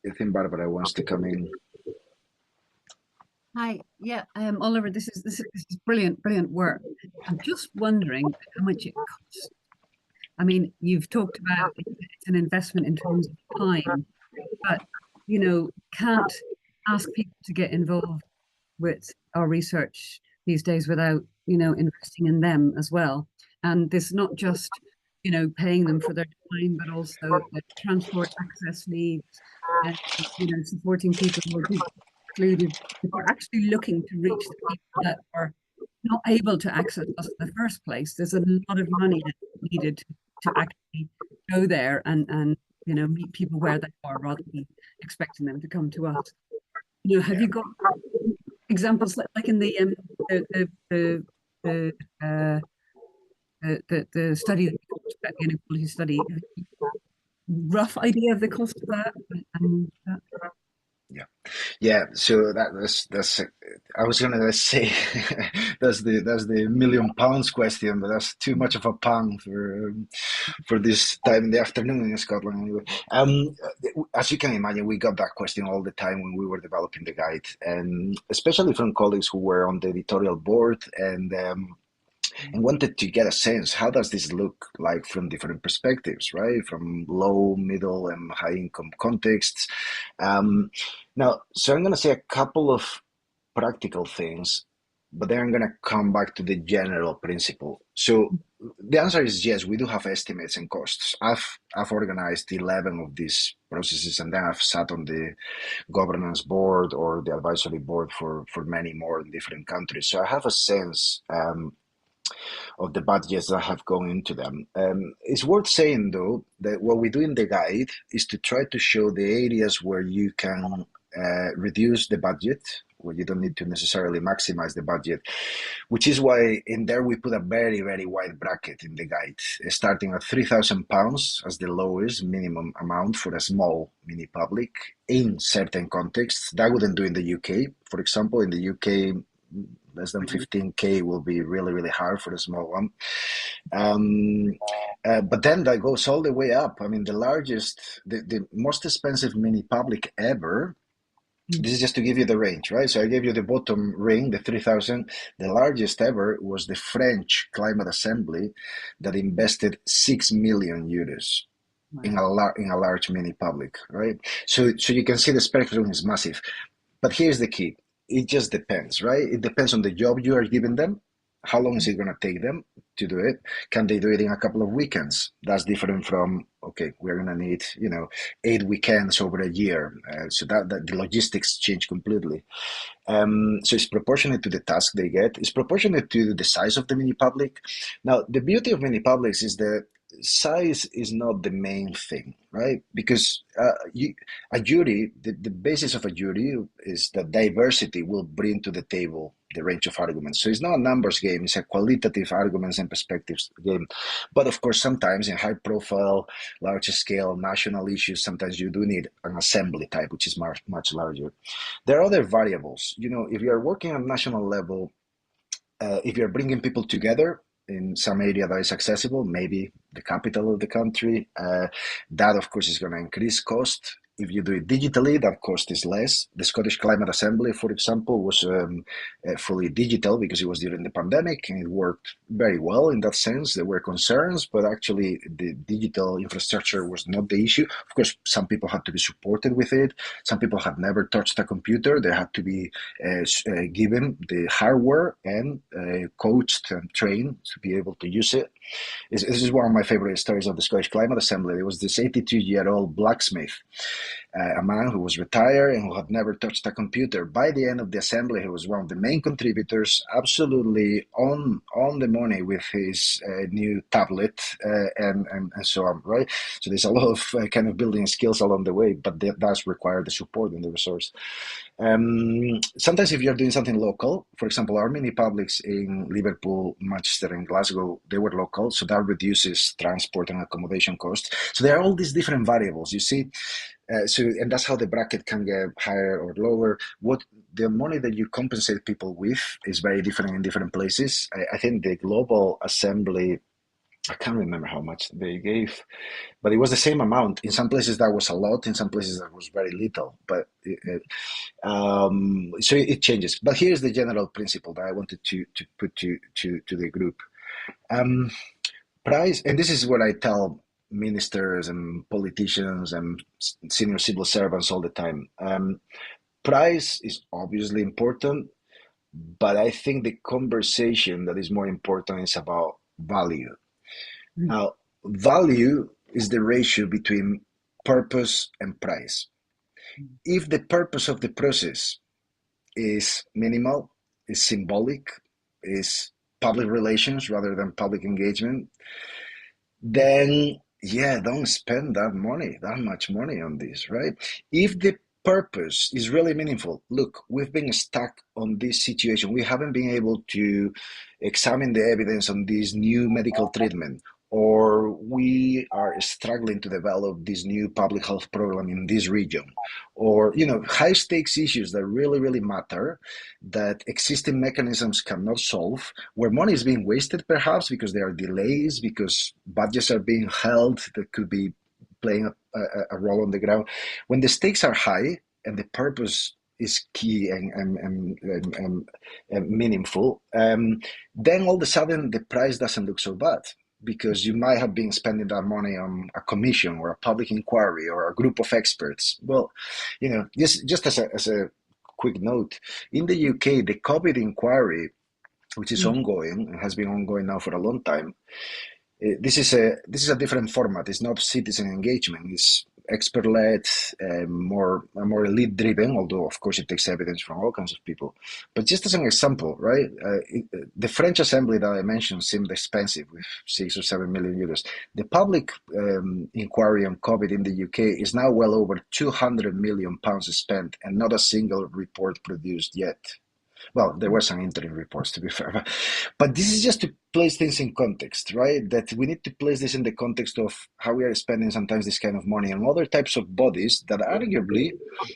I think Barbara wants to come in. Hi, yeah, Oliver, this is brilliant work. I'm just wondering how much it costs. I mean, you've talked about it's an investment in terms of time, but can't ask people to get involved with our research these days without investing in them as well. And this is not just paying them for their time, but also the transport access needs, and supporting people who are excluded. If we're actually looking to reach the people that are not able to access us in the first place, there's a lot of money that's needed to actually go there and meet people where they are, rather than expecting them to come to us. Have you got examples like in the study that you talked about, the inequality study? Rough idea of the cost of that? Yeah. So that's. I was gonna say that's the £1,000,000 question, but that's too much of a pun for this time in the afternoon in Scotland. Anyway, as you can imagine, we got that question all the time when we were developing the guide, and especially from colleagues who were on the editorial board and and wanted to get a sense, how does this look like from different perspectives, right? From low, middle, and high income contexts. Now, so I'm going to say a couple of practical things, but then I'm going to come back to the general principle. So the answer is yes, we do have estimates and costs. I've organized 11 of these processes, and then I've sat on the governance board or the advisory board for many more in different countries. So I have a sense of the budgets that have gone into them. It's worth saying, though, that what we do in the guide is to try to show the areas where you can reduce the budget, where you don't need to necessarily maximize the budget, which is why in there we put a very, very wide bracket in the guide, starting at £3,000 as the lowest minimum amount for a small mini public in certain contexts. That wouldn't do in the UK. For example, in the UK, less than 15K will be really, really hard for a small one. But then that goes all the way up. I mean, the most expensive mini public ever, this is just to give you the range, right? So I gave you the bottom ring, the 3,000. The largest ever was the French Climate Assembly that invested 6 million euros in a large mini public, right? So you can see the spectrum is massive. But here's the key. It just depends, right? It depends on the job you are giving them. How long is it going to take them to do it? Can they do it in a couple of weekends? That's different from, okay, we're going to need, 8 weekends over a year. So that the logistics change completely. So it's proportionate to the task they get. It's proportionate to the size of the mini public. Now, the beauty of mini publics is that size is not the main thing, right? Because a jury, the basis of a jury is that diversity will bring to the table the range of arguments. So it's not a numbers game, it's a qualitative arguments and perspectives game. But of course, sometimes in high profile, large scale, national issues, sometimes you do need an assembly type, which is much, much larger. There are other variables. If you're working on national level, if you're bringing people together in some area that is accessible, maybe the capital of the country, that of course is going to increase cost. If you do it digitally, that cost is less. The Scottish Climate Assembly, for example, was fully digital because it was during the pandemic and it worked very well in that sense. There were concerns, but actually the digital infrastructure was not the issue. Of course, some people had to be supported with it. Some people had never touched a computer. They had to be given the hardware and coached and trained to be able to use it. This is one of my favorite stories of the Scottish Climate Assembly. There was this 82-year-old blacksmith, a man who was retired and who had never touched a computer. By the end of the assembly, he was one of the main contributors, absolutely on the money with his new tablet and so on, right? So there's a lot of kind of building skills along the way, but that does require the support and the resource. Sometimes if you're doing something local, for example, our mini publics in Liverpool, Manchester, and Glasgow, they were local, so that reduces transport and accommodation costs. So there are all these different variables, you see. And that's how the bracket can get higher or lower. What the money that you compensate people with is very different in different places. I think the Global Assembly, I can't remember how much they gave, but it was the same amount. In some places that was a lot, in some places that was very little. But so it changes. But here's the general principle that I wanted to put to the group. Price, and this is what I tell ministers and politicians and senior civil servants all the time. Price is obviously important, but I think the conversation that is more important is about value. Now, value is the ratio between purpose and price. If the purpose of the process is minimal, is symbolic, is public relations rather than public engagement, then don't spend that much money on this, right? If the purpose is really meaningful, look, we've been stuck on this situation. We haven't been able to examine the evidence on this new medical treatment, or we are struggling to develop this new public health program in this region, or high stakes issues that really, really matter, that existing mechanisms cannot solve, where money is being wasted perhaps because there are delays, because budgets are being held that could be playing a role on the ground. When the stakes are high and the purpose is key and meaningful, then all of a sudden the price doesn't look so bad, because you might have been spending that money on a commission or a public inquiry or a group of experts. Well, just as a quick note, in the UK, the COVID inquiry, which is ongoing and has been ongoing now for a long time, this is a different format. It's not citizen engagement. It's expert-led, more elite-driven. Although of course it takes evidence from all kinds of people. But just as an example, right? The French Assembly that I mentioned seemed expensive, with 6 or 7 million euros. The public inquiry on COVID in the UK is now well over 200 million pounds spent, and not a single report produced yet. Well, there were some interim reports, to be fair, but this is just to place things in context, right? That we need to place this in the context of how we are spending sometimes this kind of money on other types of bodies that arguably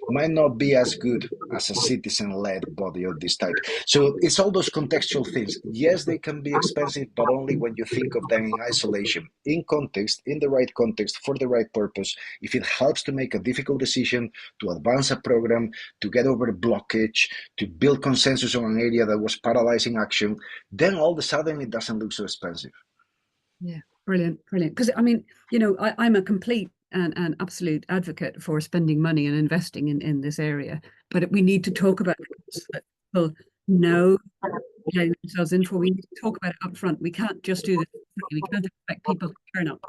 might not be as good as a citizen-led body of this type. So it's all those contextual things. Yes, they can be expensive, but only when you think of them in isolation. In context, in the right context, for the right purpose, if it helps to make a difficult decision, to advance a program, to get over a blockage, to build consensus on an area that was paralyzing action, then all of a sudden it doesn't look so expensive. Yeah, brilliant. Because I mean, I'm a complete and absolute advocate for spending money and investing in this area, but we need to talk about it so that people know getting themselves in for. We need to talk about it up front. We can't just do this. We can't expect people to turn up.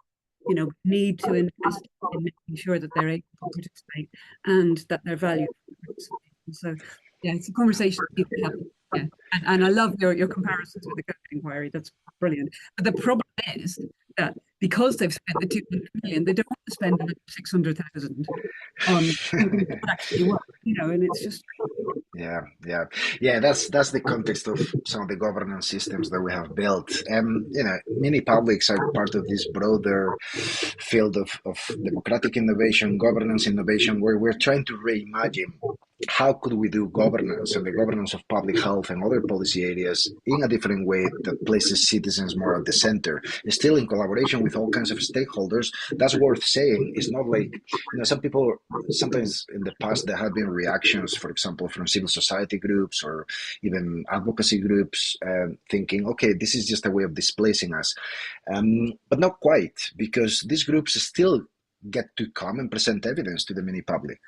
We need to invest in making sure that they're able to participate and that they're valued for participating. So yeah, it's a conversation that needs to happen. Yeah. And I love your comparisons with the COVID inquiry. That's brilliant. But the problem is that because they've spent the 200 million, they don't want to spend another 600,000 on something that actually work, and it's just. Yeah. That's the context of some of the governance systems that we have built. Mini publics are part of this broader field of democratic innovation, governance innovation, where we're trying to reimagine how could we do governance and the governance of public health and other policy areas in a different way that places citizens more at the center, still in collaboration with all kinds of stakeholders. That's worth saying. It's not like, some people, sometimes in the past there have been reactions, for example, from civil society groups or even advocacy groups, thinking, okay, this is just a way of displacing us. But not quite, because these groups still get to come and present evidence to the mini public.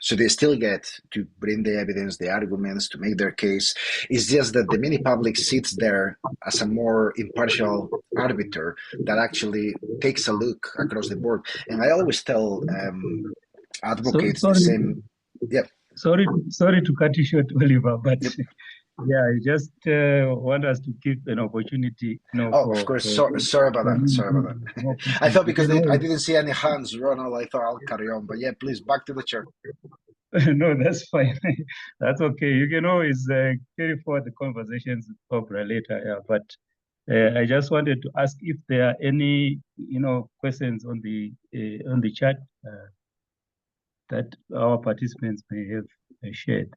So they still get to bring the evidence, the arguments, to make their case. It's just that the mini public sits there as a more impartial arbiter that actually takes a look across the board. And I always tell advocates the same. Yeah. Sorry to cut you short, Oliver, but yep. Yeah, I just want us to give an opportunity. Of course. Sorry about that. I thought because I didn't see any hands, Ronald, I thought I'll carry on. But yeah, please, back to the chair. No, that's fine. That's okay. You can always carry forward the conversations with Cobra later. Yeah, but I just wanted to ask if there are any, questions on the chat that our participants may have shared.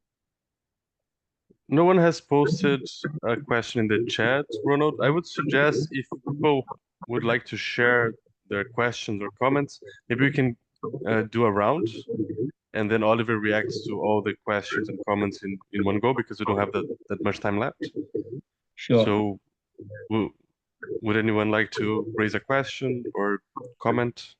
No one has posted a question in the chat, Ronald. I would suggest if people would like to share their questions or comments, maybe we can do a round, and then Oliver reacts to all the questions and comments in one go, because we don't have that much time left. Sure. So would anyone like to raise a question or comment?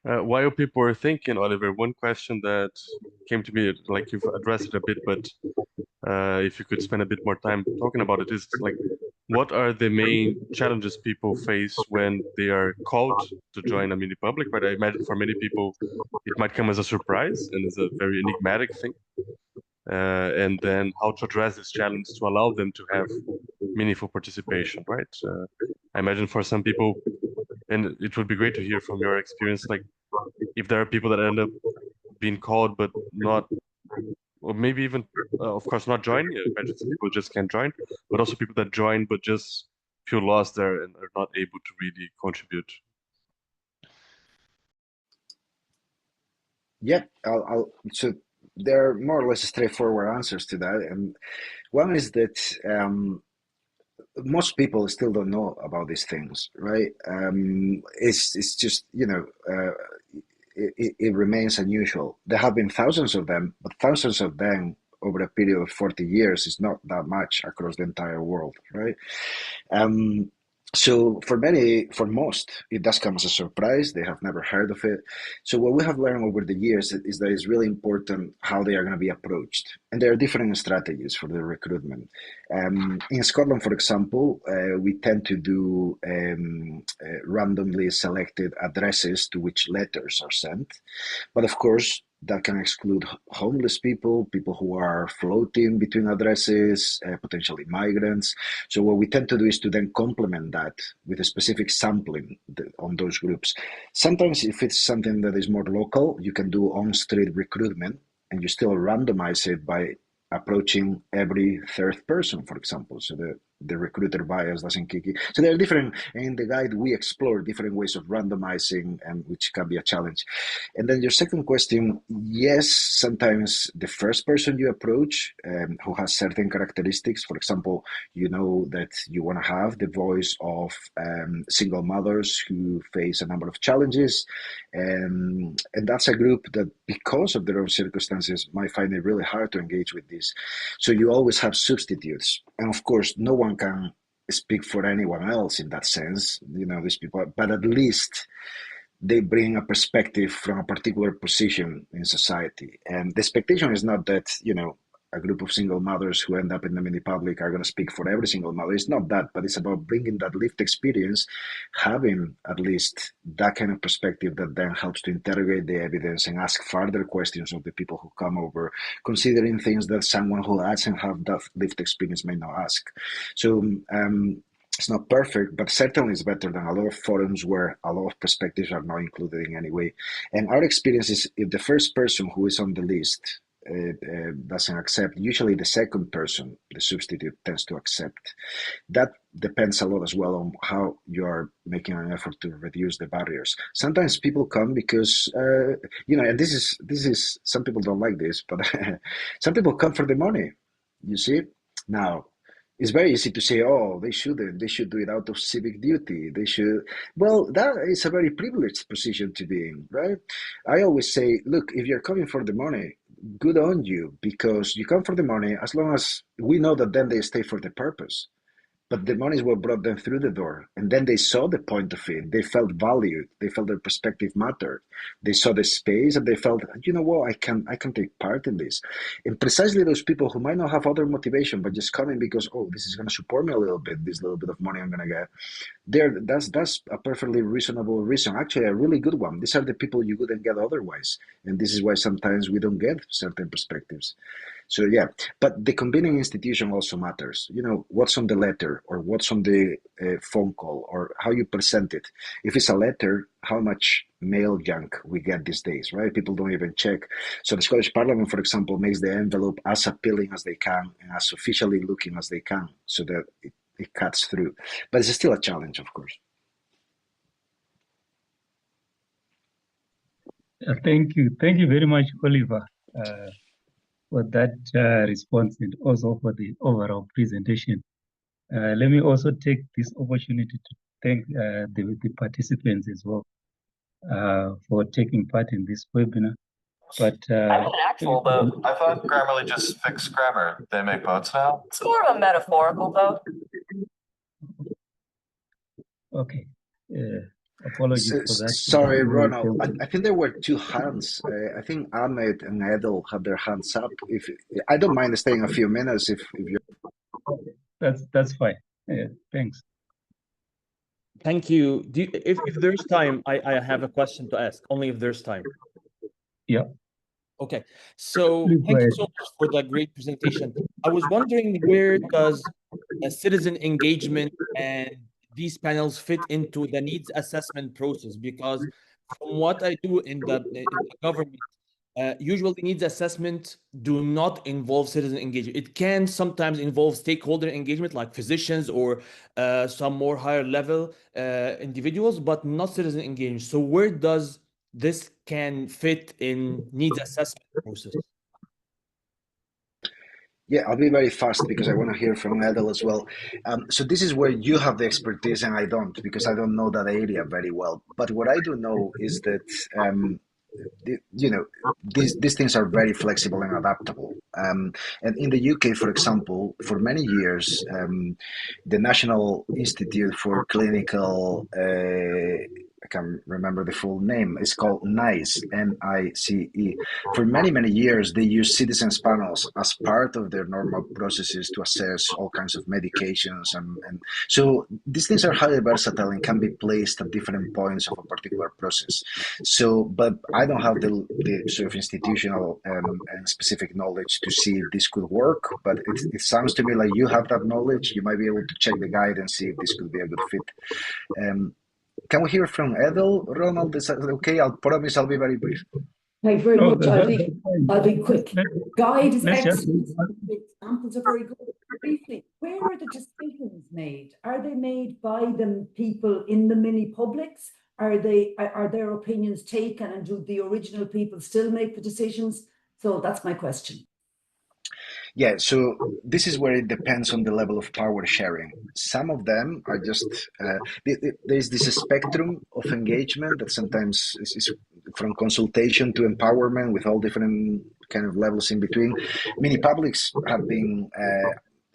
While people are thinking, Oliver, one question that came to me, like you've addressed it a bit, but if you could spend a bit more time talking about it, is like, what are the main challenges people face when they are called to join a mini public? Right, I imagine for many people it might come as a surprise and is a very enigmatic thing. And then how to address this challenge to allow them to have meaningful participation, right? I imagine for some people, and it would be great to hear from your experience, like if there are people that end up being called but not, or maybe even, of course, not join. I imagine some people just can't join, but also people that join but just feel lost there and are not able to really contribute. Yeah, so there are more or less straightforward answers to that. And one is that most people still don't know about these things, right? It's just, it remains unusual. There have been thousands of them, but thousands of them over a period of 40 years is not that much across the entire world, right? So for most, it does come as a surprise. They have never heard of it. So what we have learned over the years is that it's really important how they are going to be approached. And there are different strategies for the recruitment. In Scotland, for example, we tend to do randomly selected addresses to which letters are sent. But of course, that can exclude homeless people, people who are floating between addresses, potentially migrants. So what we tend to do is to then complement that with a specific sampling on those groups. Sometimes if it's something that is more local, you can do on-street recruitment and you still randomize it by approaching every third person, for example, so the recruiter bias doesn't kick in. So there are different, in the guide we explore different ways of randomizing, and which can be a challenge. And then your second question, yes, sometimes the first person you approach who has certain characteristics, for example, you know that you want to have the voice of single mothers who face a number of challenges, and that's a group that, because of their own circumstances, might find it really hard to engage with this. So you always have substitutes, and of course, no one can speak for anyone else in that sense, these people, but at least they bring a perspective from a particular position in society. And the expectation is not that, a group of single mothers who end up in the mini public are going to speak for every single mother. It's not that, but it's about bringing that lived experience, having at least that kind of perspective that then helps to interrogate the evidence and ask further questions of the people who come over, considering things that someone who doesn't have that lived experience may not ask. So it's not perfect, but certainly it's better than a lot of forums where a lot of perspectives are not included in any way. And our experience is, if the first person who is on the list doesn't accept, usually the second person, the substitute, tends to accept. That depends a lot as well on how you are making an effort to reduce the barriers. Sometimes people come because, and this is, some people don't like this, but some people come for the money, you see? Now, it's very easy to say, oh, they shouldn't. They should do it out of civic duty. They should. Well, that is a very privileged position to be in, right? I always say, look, if you're coming for the money, good on you, because you come for the money as long as we know that then they stay for the purpose. But the money is what brought them through the door. And then they saw the point of it. They felt valued. They felt their perspective mattered. They saw the space and they felt, you know what, I can take part in this. And precisely those people who might not have other motivation, but just coming because, oh, this is going to support me a little bit, this little bit of money I'm going to get. That's a perfectly reasonable reason. Actually, a really good one. These are the people you wouldn't get otherwise. And this is why sometimes we don't get certain perspectives. So yeah, but the convening institution also matters. What's on the letter or what's on the phone call or how you present it. If it's a letter, how much mail junk we get these days, right? People don't even check. So the Scottish Parliament, for example, makes the envelope as appealing as they can and as officially looking as they can so that it cuts through. But it's still a challenge, of course. Thank you. Thank you very much, Oliver, for that response and also for the overall presentation. Let me also take this opportunity to thank the participants as well for taking part in this webinar. But I'm an actual vote. I thought Grammarly just fixed grammar. They make votes now. It's more of a metaphorical vote. Okay. Apologies for that. Sorry, Ronald. I think there were two hands. I think Ahmed and Edel had their hands up. If I don't mind staying a few minutes, if you're. That's fine. Thanks. Thank you. If there's time, I have a question to ask. Only if there's time. Yeah. Okay. So thank you so much for that great presentation. I was wondering, where does citizen engagement and these panels fit into the needs assessment process? Because from what I do in the government, usually needs assessment do not involve citizen engagement. It can sometimes involve stakeholder engagement, like physicians or some more higher level individuals, but not citizen engagement. So where does this can fit in needs assessment process? Yeah, I'll be very fast because I want to hear from Edel as well. So this is where you have the expertise and I don't, because I don't know that area very well. But what I do know is that these things are very flexible and adaptable. And in the UK, for example, for many years, the National Institute for Clinical I can't remember the full name. It's called NICE, N-I-C-E. For many, many years, they use citizens panels as part of their normal processes to assess all kinds of medications. And so these things are highly versatile and can be placed at different points of a particular process. So, but I don't have the sort of institutional and specific knowledge to see if this could work, but it sounds to me like you have that knowledge. You might be able to check the guide and see if this could be a good fit. Can we hear from Edel, Ronald? Is that okay? I'll promise I'll be very brief. Thank you very much. I'll be quick. Guide is excellent. Examples are very good. Briefly, where are the decisions made? Are they made by the people in the mini publics? Are their opinions taken, and do the original people still make the decisions? So that's my question. Yeah, so this is where it depends on the level of power sharing. Some of them are just, there's this spectrum of engagement that sometimes is from consultation to empowerment with all different kind of levels in between. Mini publics have been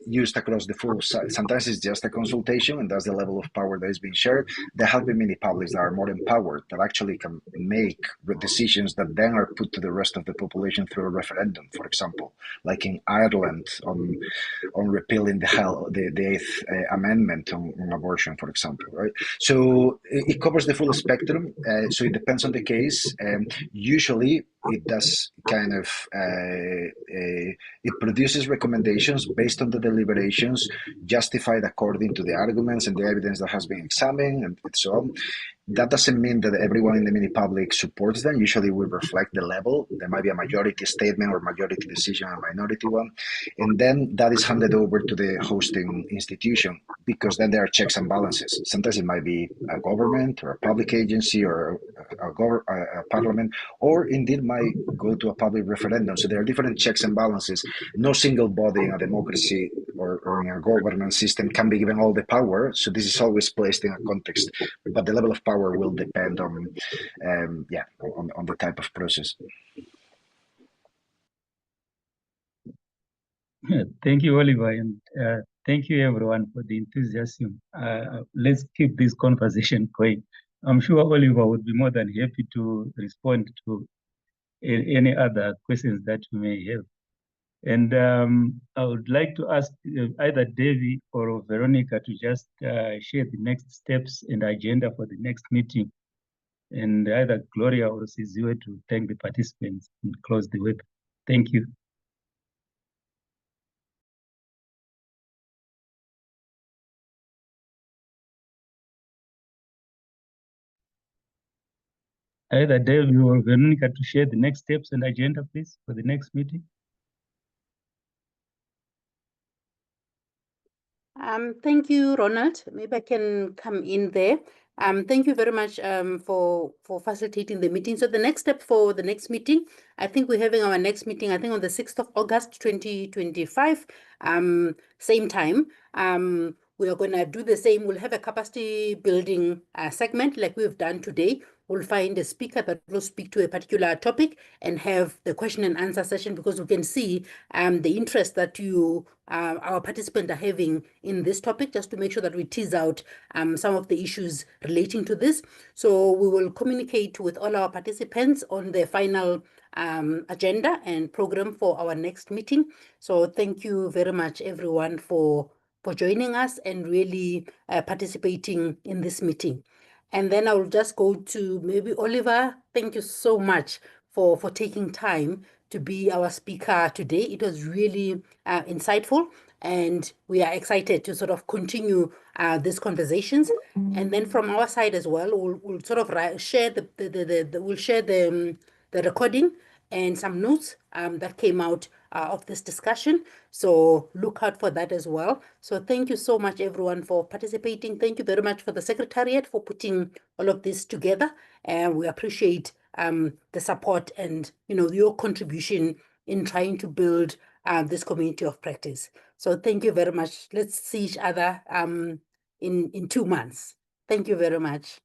used across the full site. Sometimes it's just a consultation and that's the level of power that is being shared. There have been mini publics that are more empowered, that actually can make decisions that then are put to the rest of the population through a referendum, for example, like in Ireland on repealing the Eighth Amendment on abortion, for example, right? So it covers the full spectrum. So it depends on the case. Usually it does kind of, it produces recommendations based on the deliberations, justified according to the arguments and the evidence that has been examined and so on. That doesn't mean that everyone in the mini public supports them. Usually we reflect the level. There might be a majority statement or majority decision, a minority one. And then that is handed over to the hosting institution, because then there are checks and balances. Sometimes it might be a government or a public agency or a parliament, or indeed might go to a public referendum. So there are different checks and balances. No single body in a democracy or in a governance system can be given all the power. So this is always placed in a context, but the level of power will depend on the type of process. Thank you, Oliver, and thank you everyone for the enthusiasm. Let's keep this conversation going. I'm sure Oliver would be more than happy to respond to any other questions that you may have. And I would like to ask either Davy or Veronica to just share the next steps and agenda for the next meeting, and either Gloria or Sizwe to thank the participants and close the web. Thank you. Either Davy or Veronica to share the next steps and agenda, please, for the next meeting. Thank you, Ronald. Maybe I can come in there. Thank you very much for facilitating the meeting. So the next step for the next meeting, I think we're having our next meeting, I think on the 6th of August, 2025, same time. We are going to do the same. We'll have a capacity building segment like we've done today. We'll find a speaker that will speak to a particular topic and have the question and answer session, because we can see the interest that our participants are having in this topic, just to make sure that we tease out some of the issues relating to this. So we will communicate with all our participants on the final agenda and program for our next meeting. So thank you very much, everyone, for joining us and really participating in this meeting. And then I will just go to maybe Oliver. Thank you so much for taking time to be our speaker today. It was really insightful, and we are excited to sort of continue these conversations. And then from our side as well, we'll sort of share the recording and some notes that came out of this discussion. So look out for that as well. So thank you so much, everyone, for participating. Thank you very much for the Secretariat for putting all of this together. And we appreciate the support and your contribution in trying to build this community of practice. So thank you very much. Let's see each other in 2 months. Thank you very much.